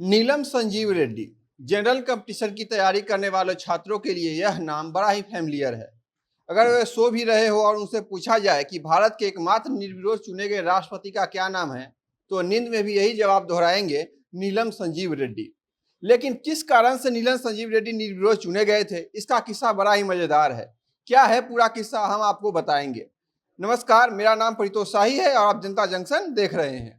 नीलम Sanjeev Reddy general competition की तैयारी करने वाले छात्रों के लिए यह नाम बड़ा ही फैमिलियर है। अगर वे सो भी रहे हो और उनसे पूछा जाए कि भारत के एकमात्र निर्विरोध चुने गए राष्ट्रपति का क्या नाम है, तो नींद में भी यही जवाब दोहराएंगे, नीलम संजीव रेड्डी। लेकिन किस कारण से नीलम संजीव रेड्डी निर्विरोध चुने गए थे, इसका किस्सा बड़ा ही मजेदार है। क्या है पूरा किस्सा, हम आपको बताएंगे। नमस्कार, मेरा नाम परितोष शाही है और आप जनता जंक्शन देख रहे हैं।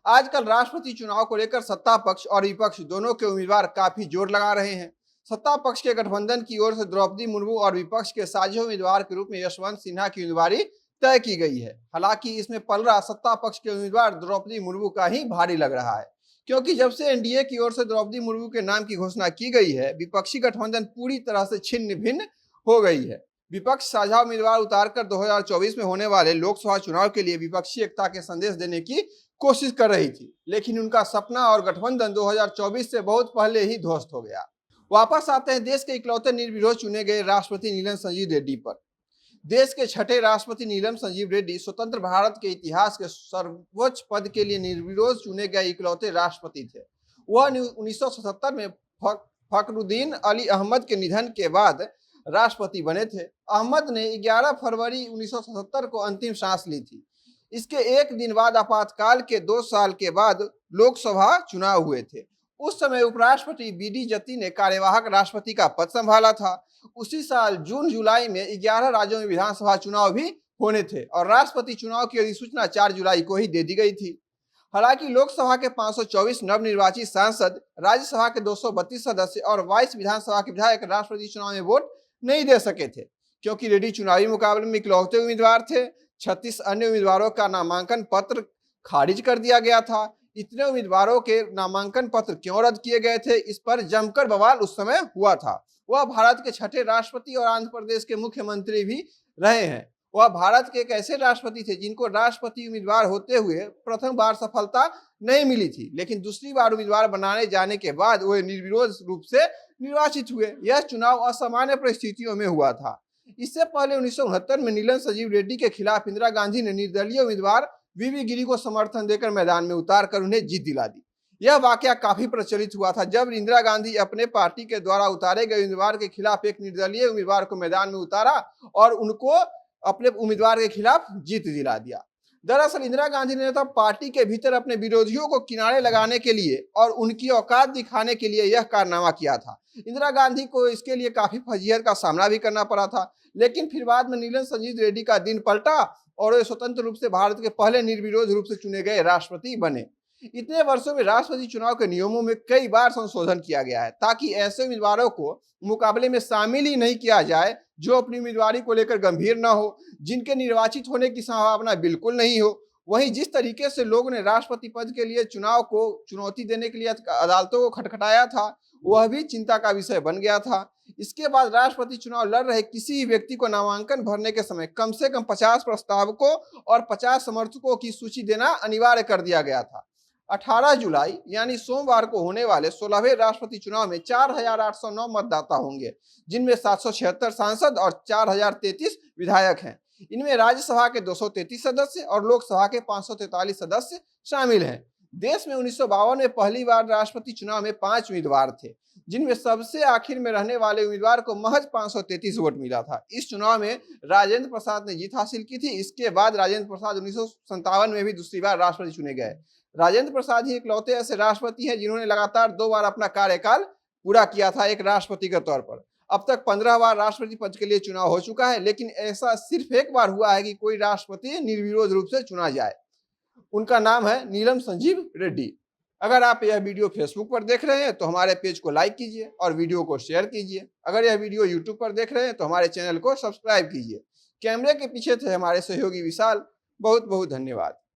आजकल राष्ट्रपति चुनाव को लेकर सत्ता पक्ष और विपक्ष दोनों के उम्मीदवार काफी जोर लगा रहे हैं। सत्ता पक्ष के गठबंधन की ओर से द्रौपदी मुर्मू और विपक्ष के साझे उम्मीदवार के रूप में यशवंत सिन्हा की उम्मीदवारी तय की गई है। हालांकि इसमें पलड़ा सत्ता पक्ष के उम्मीदवार द्रौपदी मुर्मू का ही भारी लग रहा है, क्योंकि जब से एनडीए की ओर से द्रौपदी मुर्मू के नाम की घोषणा की गई है, विपक्षी गठबंधन पूरी तरह से छिन्न भिन्न हो गई है। विपक्ष साझा उम्मीदवार उतारकर 2024 में होने वाले लोकसभा चुनाव के लिए विपक्षी एकता के संदेश देने की कोशिश कर रही थी, लेकिन उनका सपना और गठबंधन 2024 से बहुत पहले ही ध्वस्त हो गया। वापस आते हैं देश के इकलौते निर्विरोध चुने गए राष्ट्रपति नीलम संजीव रेड्डी पर। देश के छठे राष्ट्रपति नीलम संजीव रेड्डी स्वतंत्र भारत के इतिहास के सर्वोच्च पद के लिए निर्विरोध चुने गए इकलौते राष्ट्रपति थे। वह 1977 में फखरुद्दीन अली अहमद के निधन के बाद राष्ट्रपति बने थे। अहमद ने 11 फरवरी 1977 को अंतिम सांस ली थी। इसके एक दिन बाद आपातकाल के 2 साल के बाद लोकसभा चुनाव हुए थे। उस समय उपराष्ट्रपति बीडी जत्ती ने कार्यवाहक राष्ट्रपति का पद संभाला था। उसी साल जून जुलाई में 11 राज्यों में विधानसभा चुनाव भी होने थे और राष्ट्रपति चुनाव की अधिसूचना 4 जुलाई को ही दे दी गई थी। हालांकि लोकसभा के 524 नवनिर्वाचित सांसद, राज्यसभा के 232 सदस्य और 22 विधानसभा के विधायक राष्ट्रपति चुनाव में वोट नहीं दे सके थे, क्योंकि रेड्डी चुनावी मुकाबले में इकलौते उम्मीदवार थे। 36 अन्य उम्मीदवारों का नामांकन पत्र खारिज कर दिया गया था। इतने उम्मीदवारों के नामांकन पत्र क्यों रद्द किए गए थे, इस पर जमकर बवाल उस समय हुआ था। वह भारत के छठे राष्ट्रपति और आंध्र प्रदेश के मुख्यमंत्री भी रहे हैं। वह भारत के एक ऐसे राष्ट्रपति थे जिनको राष्ट्रपति उम्मीदवार होते हुए प्रथम बार सफलता नहीं मिली थी, लेकिन दूसरी बार उम्मीदवार बनाने जाने के बाद वे निर्विरोध रूप से निर्वाचित हुए। यह चुनाव असामान्य परिस्थितियों में हुआ था। इससे पहले 1969 में नीलम संजीव रेड्डी के खिलाफ इंदिरा गांधी ने निर्दलीय उम्मीदवार वीवी गिरी को समर्थन देकर मैदान में उतारकर उन्हें जीत दिला दी। यह वाकया काफी प्रचलित हुआ था, जब इंदिरा गांधी अपने पार्टी के द्वारा उतारे गए उम्मीदवार के खिलाफ एक निर्दलीय उम्मीदवार को मैदान में उतारा और उनको अपने उम्मीदवार के खिलाफ जीत दिला दिया। दरअसल इंदिरा गांधी ने तब पार्टी के भीतर अपने विरोधियों को किनारे लगाने के लिए और उनकी औकात दिखाने के लिए यह कारनामा किया था। इंदिरा गांधी को इसके लिए काफी फजीहत का सामना भी करना पड़ा था, लेकिन फिर बाद में नीलम संजीव रेड्डी का दिन पलटा और वे स्वतंत्र रूप से भारत के पहले निर्विरोध रूप से चुने गए राष्ट्रपति बने। इतने वर्षों में राष्ट्रपति चुनाव के नियमों में कई बार संशोधन किया गया है, ताकि ऐसे उम्मीदवारों को मुकाबले में शामिल ही नहीं किया जाए जो अपनी उम्मीदवारी को लेकर गंभीर न हो, जिनके निर्वाचित होने की संभावना बिल्कुल नहीं हो। वहीं जिस तरीके से लोगों ने राष्ट्रपति पद के लिए चुनाव को चुनौती देने के लिए अदालतों को खटखटाया था, वह भी चिंता का विषय बन गया था। इसके बाद राष्ट्रपति चुनाव लड़ रहे किसी व्यक्ति को नामांकन भरने के समय कम से कम 50 प्रस्तावकों और 50 समर्थकों की सूची देना अनिवार्य कर दिया गया था। 18 जुलाई यानी सोमवार को होने वाले 16वें राष्ट्रपति चुनाव में 4809 मतदाता होंगे, जिनमें 776 सांसद और 4033 विधायक हैं। इनमें राज्यसभा के 233 सदस्य और लोकसभा के 543 सदस्य शामिल हैं। देश में 1952 में पहली बार राष्ट्रपति चुनाव में 5 उम्मीदवार थे, जिनमें सबसे आखिर में रहने वाले उम्मीदवार को महज 533 वोट मिला था। इस चुनाव में राजेंद्र प्रसाद ने जीत हासिल की थी। इसके बाद राजेंद्र प्रसाद 1957 में भी दूसरी बार राष्ट्रपति चुने गए। राजेंद्र प्रसाद ही इकलौते ऐसे राष्ट्रपति हैं जिन्होंने लगातार 2 बार अपना कार्यकाल पूरा किया था एक राष्ट्रपति के तौर पर। अब तक 15 बार राष्ट्रपति पद के लिए चुनाव हो चुका है, लेकिन ऐसा सिर्फ एक बार हुआ है कि कोई राष्ट्रपति निर्विरोध रूप से चुना जाए। उनका नाम है नीलम संजीव रेड्डी। अगर आप यह वीडियो फेसबुक पर देख रहे हैं तो हमारे पेज को लाइक कीजिए और वीडियो को शेयर कीजिए। अगर यह वीडियो यूट्यूब पर देख रहे हैं तो हमारे चैनल को सब्सक्राइब कीजिए। कैमरे के पीछे थे हमारे सहयोगी विशाल। बहुत बहुत धन्यवाद।